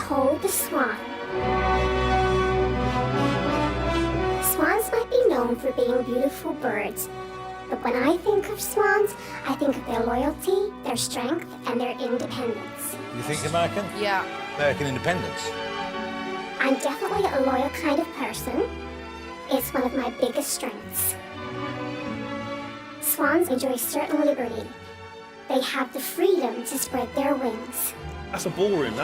called the Swan. Swans might be known for being beautiful birds, but when I think of swans, I think of their loyalty, their strength, and their independence. You think American? Yeah. American independence. I'm definitely a loyal kind of person. It's one of my biggest strengths. Swans enjoy certain liberty. They have the freedom to spread their wings. That's a ballroom.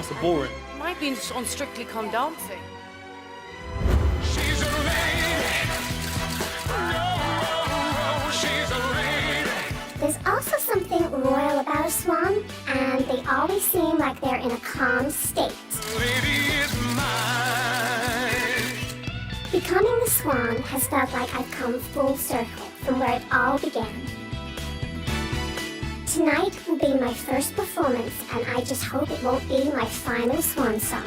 Might be on Strictly Come Dancing. She's a lady. No, she's a lady. There's also something royal about a swan, and they always seem like they're in a calm state. Lady is mine. Becoming the Swan has felt like I've come full circle from where it all began. Tonight will be my first performance, and I just hope it won't be my final swan song.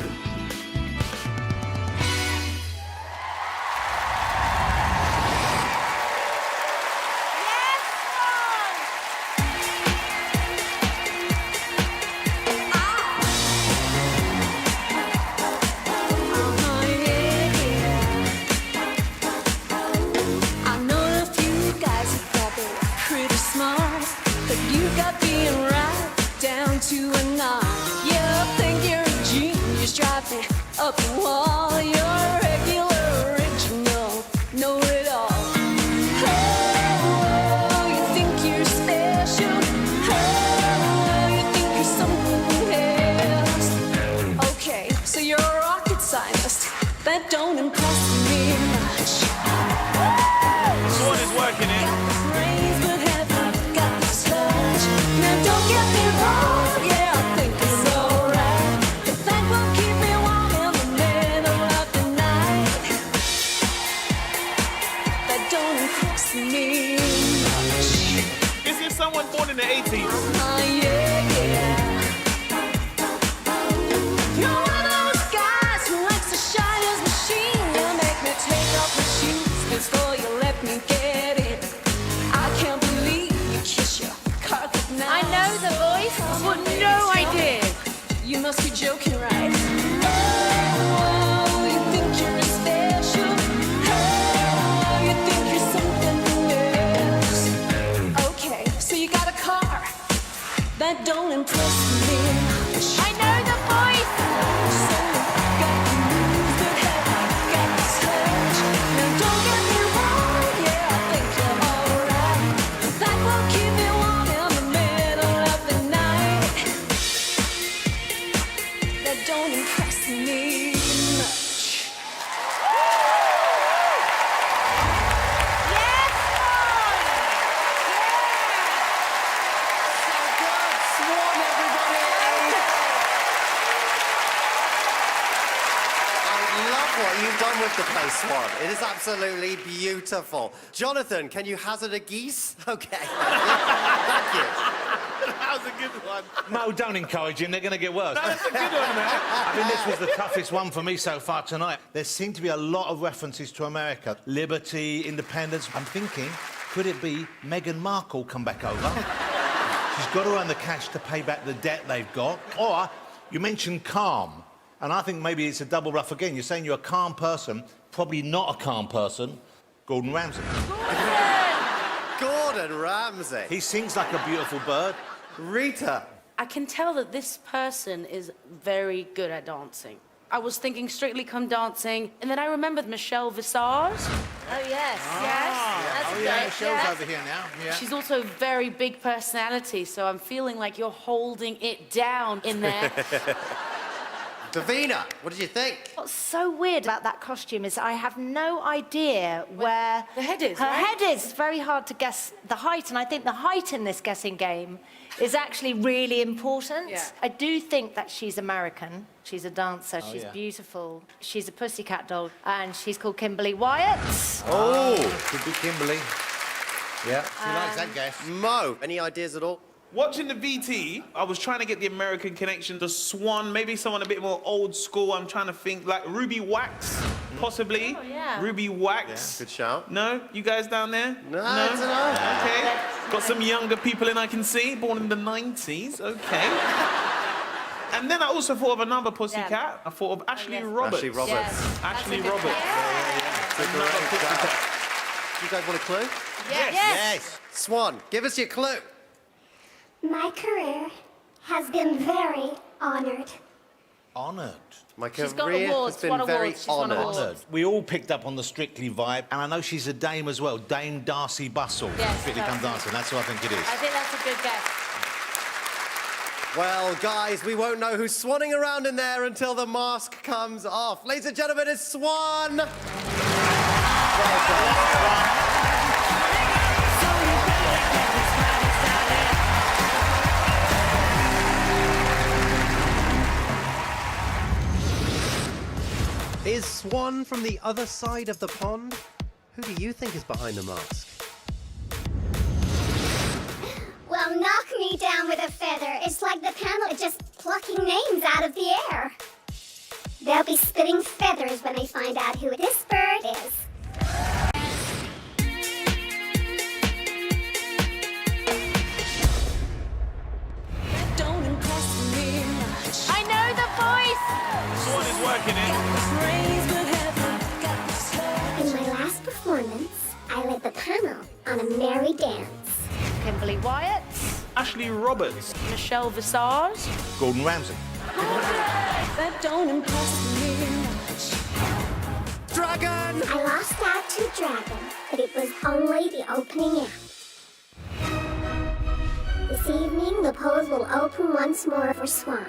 To a knot. You think you're a genius, driving up the wall. You're a regular, original, know it all. Oh, you think you're special. Oh, you think you're something else. Okay, so you're a rocket scientist. That don't impress me much. Swan is working it. Brains, but haven't got the touch. Now don't get me wrong. Is this someone born in the 80s? Yeah. You're one of those guys who likes to shine his machine. You make me take off my shoes before you let me get in. I can't believe you kiss your carpet now. I know the voice, but no idea. You must be joking, right? Oh, you think you're special. Oh, you think you're something else. Okay, so you got a car. That don't impress me much. I know the voice. So got the moves that haven't got the touch. Now don't get me wrong, yeah, I think you're alright. That will keep me warm in the middle of the night. That don't impress me much. Yes, Swan, everybody! I love what you've done with the play, Swan. It is absolutely beautiful. Jonathan, can you hazard a geese? Okay. Thank you. That was a good one. Mo, don't encourage him. They're going to get worse. That's a good one, man. I mean, this was the toughest one for me so far tonight. There seem to be a lot of references to America. Liberty, independence. I'm thinking, could it be Meghan Markle come back over? She's got to earn the cash to pay back the debt they've got. Or, you mentioned calm. And I think maybe it's a double ruff again. You're saying you're a calm person, probably not a calm person. Gordon Ramsay. Gordon Ramsay. He sings like a beautiful bird. Rita. I can tell that this person is very good at dancing. I was thinking Strictly Come Dancing, and then I remembered Michelle Visage. Oh, yes. Yes. That's Oh, great. yeah, Michelle's Yes. over here now. Yeah. She's also a very big personality, so I'm feeling like you're holding it down in there. Davina, what did you think? What's so weird about that costume is I have no idea where the head is, her right? head is. It's very hard to guess the height, and I think the height in this guessing game is actually really important. Yeah. I do think that she's American. She's a dancer. She's yeah. beautiful. She's a pussycat doll, and she's called Kimberly Wyatt. Oh, could be Kimberly. Yeah, she likes that guess. Mo, any ideas at all? Watching the VT, I was trying to get the American connection to Swan, maybe someone a bit more old school. I'm trying to think like Ruby Wax, possibly. Oh, yeah. Ruby Wax. Good shout. No? You guys down there? No, I don't know. Okay. Got some younger people in I can see, born in the 90s. Okay. And then I also thought of another pussycat. Yeah. I thought of Ashley yes. Roberts. Ashley Roberts. Yes. Ashley That's a good Roberts. guess. Another Great pussycat. shout. You guys want a clue? Yes. Yes. Swan, give us your clue. My career has been very honored. Honoured. My She's got career awards, has been won very awards, she's won honoured. awards. Honoured. We all picked up on the Strictly vibe, and I know she's a dame as well. Dame Darcy Bustle. Yes, Strictly Come Darcy. Dancing. That's who I think it is. I think that's a good guess. Well, guys, we won't know who's swanning around in there until the mask comes off. Ladies and gentlemen, it's Swan. Is Swan from the other side of the pond? Who do you think is behind the mask? Well, knock me down with a feather. It's like the panel is just plucking names out of the air. They'll be spitting feathers when they find out who this bird is. Don't impress me much. I know the voice! Swan is working it. Praise but haven't got the touch. In my last performance, I led the panel on a merry dance. Kimberly Wyatt. Ashley Roberts. Michelle Visage. Gordon Ramsay. That don't impress me much. Dragon! I lost out to Dragon, but it was only the opening act. This evening, the polls will open once more for Swan.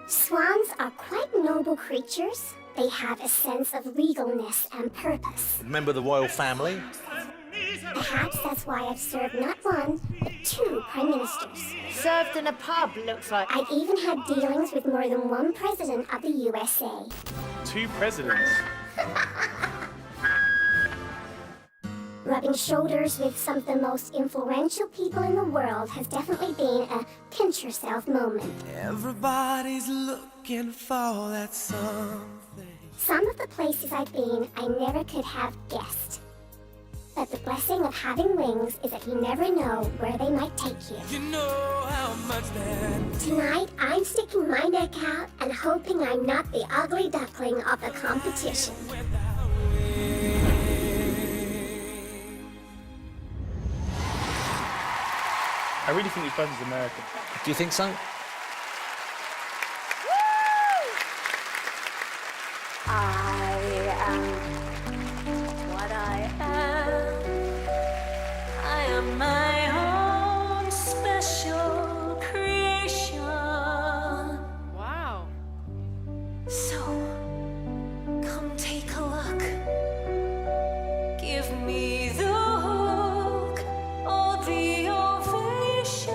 Swans are quite noble creatures. They have a sense of regalness and purpose. Remember the royal family? Perhaps that's why I've served not one, but 2 prime ministers. Served in a pub, looks like. I've even had dealings with more than one president of the USA. 2 presidents. Rubbing shoulders with some of the most influential people in the world has definitely been a pinch yourself moment. Everybody's looking for that something. Some of the places I've been, I never could have guessed. But the blessing of having wings is that you never know where they might take you. You know how much that Tonight, I'm sticking my neck out and hoping I'm not the ugly duckling of the competition. I really think this person's American. Do you think so? I am what I am. I am my own special creation. Wow. So, come take a look. Give me the hook or the ovation.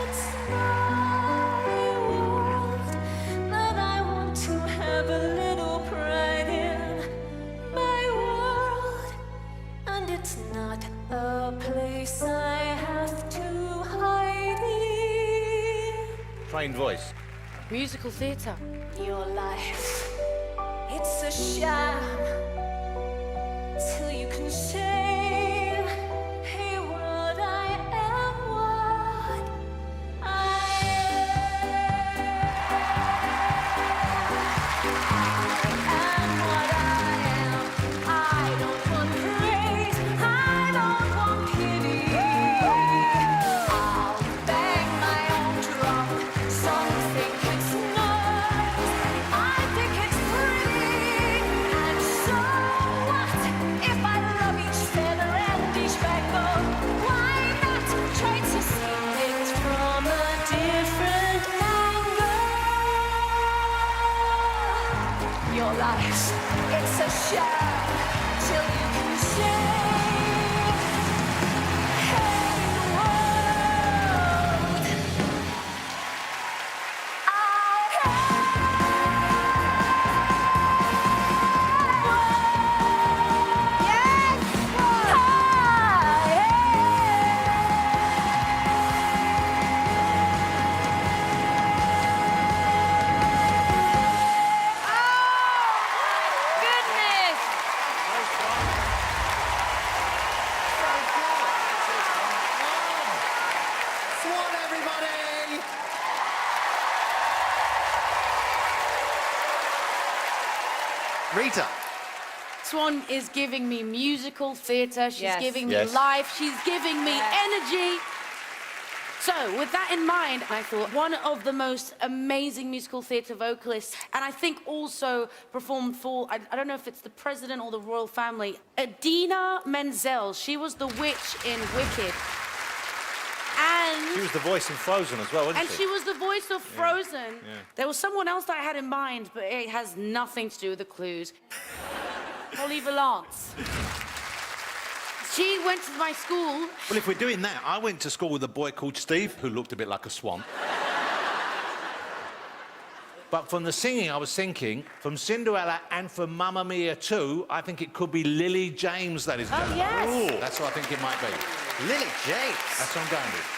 It's my world that I want to have a little pride in. My world, and it's not a place I have to hide in. Trained voice. Musical theatre. Your life, it's a sham till you can say, hey world, I am what I am what I am. I don't want praise, I don't want pity. I'll bang my own drum. Some think it's nice, I think it's pretty. And so what if I love each Peter. Swan is giving me musical theatre. She's Yes. giving me Yes. life. She's giving me energy. So, with that in mind, I thought one of the most amazing musical theatre vocalists, and I think also performed for, I don't know if it's the president or the royal family, Idina Menzel. She was the witch in Wicked. And... She was the voice in Frozen as well, wasn't And she was the voice of Frozen. yeah. There was someone else that I had in mind, but it has nothing to do with the clues. Holly Valance. She went to my school. Well, if we're doing that, I went to school with a boy called Steve, who looked a bit like a swan. But from the singing, I was thinking, from Cinderella and from Mamma Mia 2, I think it could be Lily James, that is. Oh, yes. That's what I think it might be. Lily James. That's what I'm going with.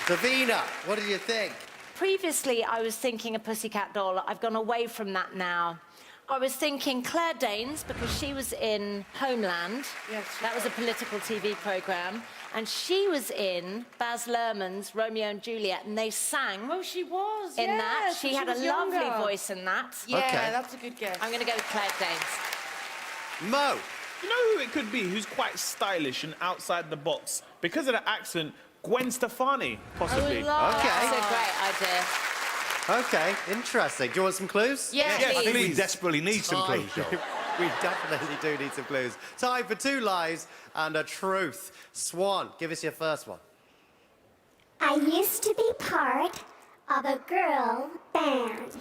Davina, what do you think? Previously, I was thinking a Pussycat Doll. I've gone away from that now. I was thinking Claire Danes, because she was in Homeland. Yes. That was a political TV programme. And she was in Baz Luhrmann's Romeo and Juliet, and they sang Oh, she was. in that. yes, She when had a was lovely younger. voice in that. Yeah, Okay. that's a good guess. I'm going to go with Claire Danes. Mo. You know who it could be who's quite stylish and outside the box? Because of the accent, Gwen Stefani, possibly. Okay. That's a great idea. Okay, interesting. Do you want some clues? Yes, I think we please. desperately need some clues, Joel. We definitely do need some clues. Time for 2 lies and a truth. Swan, give us your first one. I used to be part of a girl band.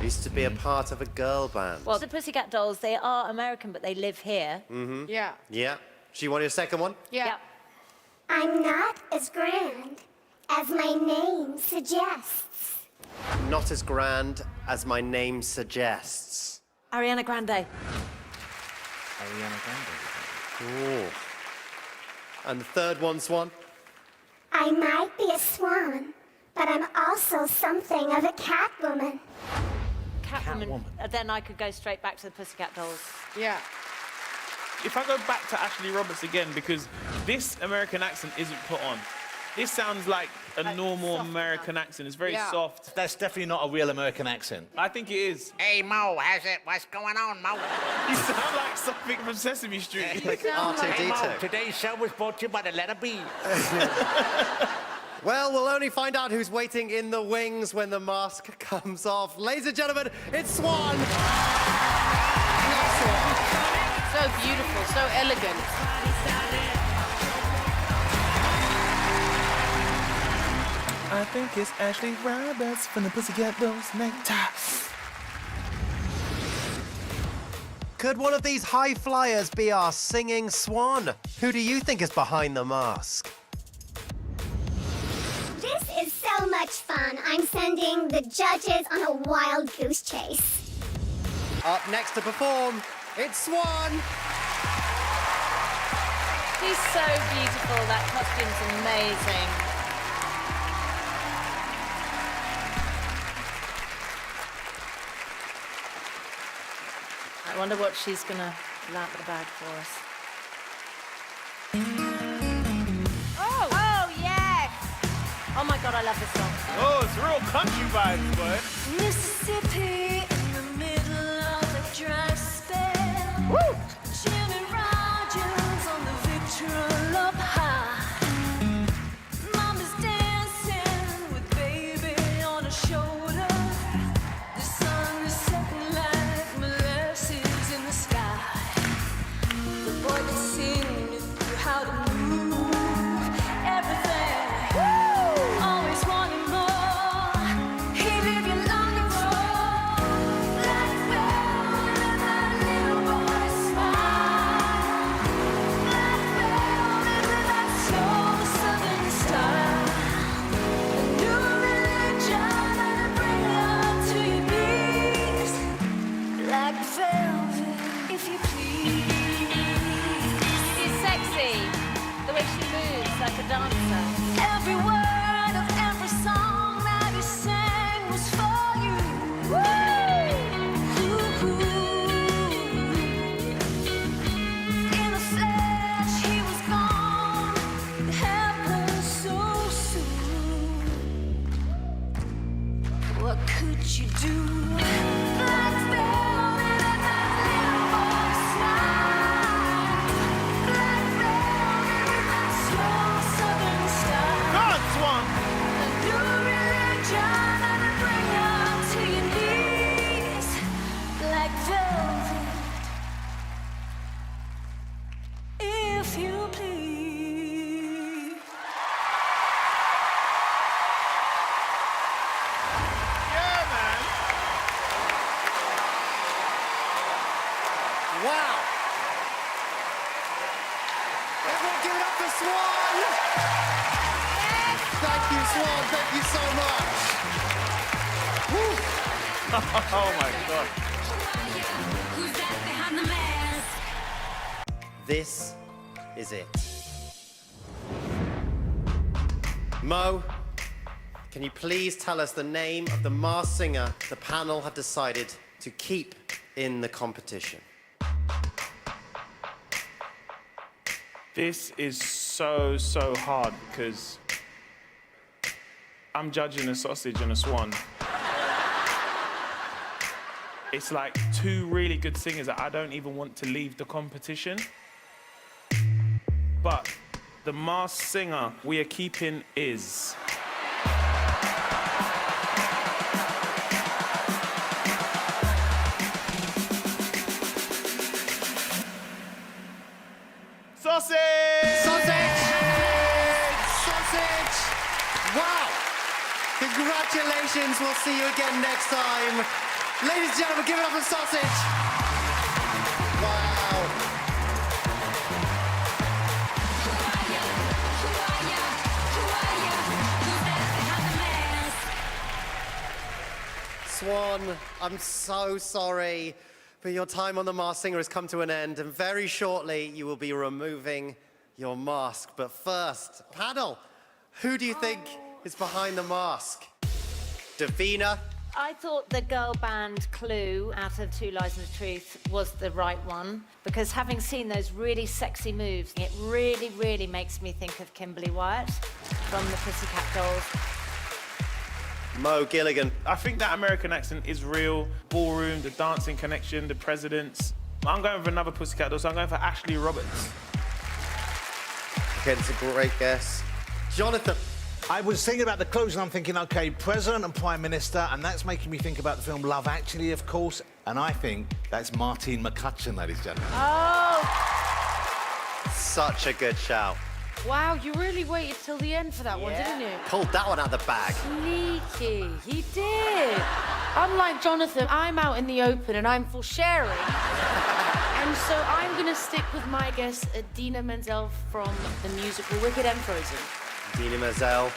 Used to be a part of a girl band. Well, the Pussycat Dolls, they are American, but they live here. Yeah. Yeah. Do you want your second one? Yeah. Yep. I'm not as grand as my name suggests. Not as grand as my name suggests. Ariana Grande. Ariana Grande. Ooh. And the third one, Swan? I might be a swan, but I'm also something of a cat woman. Catwoman. Then I could go straight back to the Pussycat Dolls. Yeah. If I go back to Ashley Roberts again, because this American accent isn't put on. This sounds like a normal American accent. It's very Yeah. soft. That's definitely not a real American accent. I think it is. Hey, Mo, how's it? What's going on, Mo? You sound like something from Sesame Street. Like Hey, Mo, R2D2. today's show was brought to you by the letter B. Well, we'll only find out who's waiting in the wings when the mask comes off. Ladies and gentlemen, it's Swan. So beautiful, so elegant. I think it's Ashley Roberts from the Pussycat Dolls. Could one of these high flyers be our singing swan? Who do you think is behind the mask? This is so much fun. I'm sending the judges on a wild goose chase. Up next to perform, it's Swan. She's so beautiful. That costume's amazing. I wonder what she's going to pull out of the bag for us. Oh, yes! Oh my God, I love this song. Oh, it's real country vibes, boy. Mississippi in the middle of a dry spell. Woo! Jimmy Rogers on the Victrola up high. Mama's dancing with baby on her shoulder. The sun is setting like molasses in the sky. The boy can sing you how to move everything. Always wanting more. He leave you longing for. Like velvet, that little boy smile. Like velvet with that slow southern style. A new religion that'll bring you to your knees. Like velvet, if you please. She's sexy. The way she moves like a dancer. Every word of every song that he sang was for you. Ooh. In the flesh, he was gone. It happened so soon. What could you do? Like velvet and that Wow. Everyone give it up for Swan! Thank you, Swan. Thank you so much. Oh my God. This is it. Mo, can you please tell us the name of the Masked Singer the panel have decided to keep in the competition? This is so hard because I'm judging a sausage and a swan. It's like two really good singers that I don't even want to leave the competition. But the Masked Singer we are keeping is... Sausage! Sausage! Sausage! Wow! Congratulations, we'll see you again next time. Ladies and gentlemen, give it up for Sausage! Wow! Swan, I'm so sorry, but your time on The Masked Singer has come to an end, and very shortly you will be removing your mask. But first, panel, who do you think is behind the mask? Davina? I thought the girl band Clue out of Two Lies and the Truth was the right one because having seen those really sexy moves, it really makes me think of Kimberly Wyatt from the Pussycat Dolls. Mo Gilligan. I think that American accent is real. Ballroom, the dancing connection, the presidents. I'm going for another Pussycat Doll, so I'm going for Ashley Roberts. Okay, that's a great guess. Jonathan. I was thinking about the clues and I'm thinking, OK, President and Prime Minister, and that's making me think about the film Love Actually, of course, and I think that's Martine McCutcheon, ladies and gentlemen. Oh, Such a good shout. Wow, you really waited till the end for that one, didn't you? Pulled that one out of the bag. Sneaky, he did. Unlike Jonathan, I'm out in the open and I'm for sharing. And so I'm going to stick with my guess, Idina Menzel from the musical Wicked and Frozen. Idina Menzel.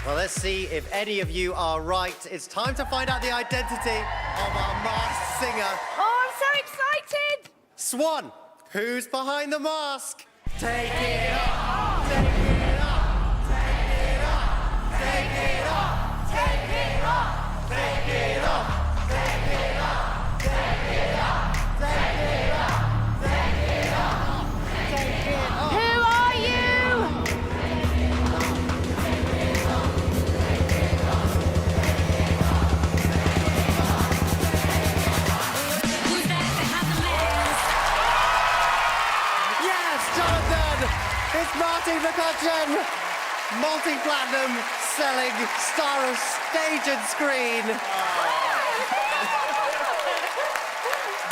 Well, let's see if any of you are right. It's time to find out the identity of our masked singer. oh, I'm so excited! Swan, who's behind the mask? Take it off! Take it off! Take it off! Take it off! Take it off! Take it off! Take it off! Take it off! Take it off! Take it off! Take it off! Who are you? Yes, Jonathan! It's Martine McCutcheon! Multi-platinum selling star of stage and screen.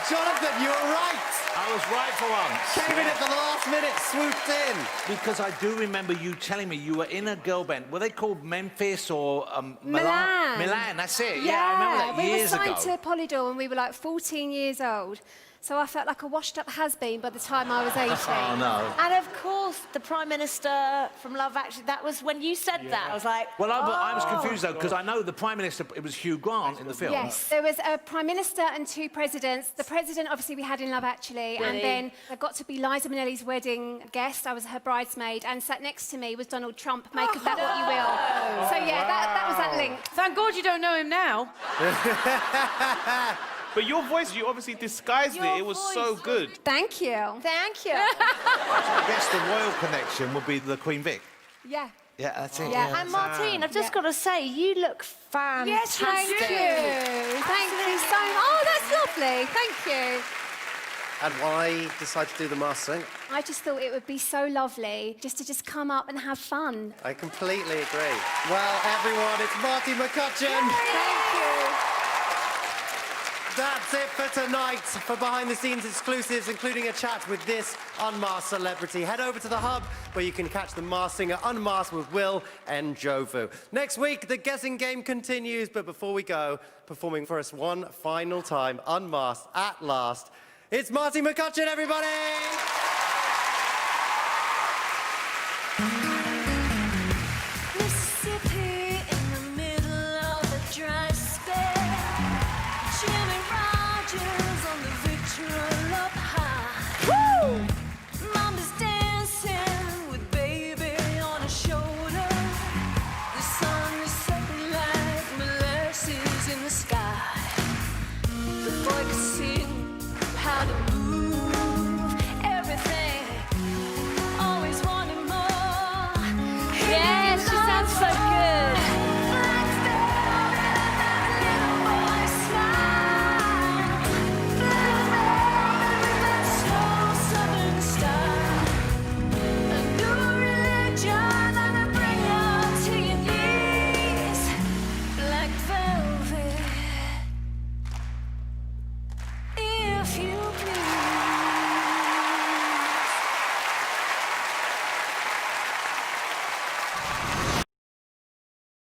Jonathan, you were right! I was right for once. Came in at the last minute, swooped in. Because I do remember you telling me you were in a girl band. Were they called Memphis or Milan? Milan, that's it. Yeah, I remember that years ago. We were signed to Polydor when we were like 14 years old. So I felt like a washed-up has-been by the time I was 18. Oh, no. And of course, the Prime Minister from Love Actually, that was when you said that. I was like, Well, but I was oh. confused, though, because I know the Prime Minister, it was Hugh Grant in the film. Yes, there was a Prime Minister and two presidents. The president, obviously, we had in Love Actually, and Really? then there got to be Liza Minnelli's wedding guest. I was her bridesmaid, and sat next to me was Donald Trump. Make of that what you will. So, yeah, that was that link. Thank God you don't know him now. But your voice, you obviously disguised it. It was so good. Thank you. Thank you. I guess the royal connection would be the Queen Vic. Yeah. Yeah, that's it. Yeah. And Martine, I've just got to say, you look fantastic. Yes, thank you. Thank you so much. Oh, that's lovely. Thank you. And why decide to do the Masked Singer? I just thought it would be so lovely just to come up and have fun. I completely agree. Well, everyone, it's Martine McCutcheon. Thank you. That's it for tonight. For behind-the-scenes exclusives, including a chat with this unmasked celebrity, head over to the Hub, where you can catch the Masked Singer Unmasked with Will and Jovu. Next week, the guessing game continues, but before we go, performing for us one final time, unmasked at last, It's Marty McCutcheon, everybody! Mississippi in the middle of a dry spell. Jimmy Rogers on the Victrola up high. Woo! Mama's dancing with baby on her shoulder. The sun is setting like molasses in the sky. The boy could sing how to move everything. Always wanted more. Yes, she sounds so good. Black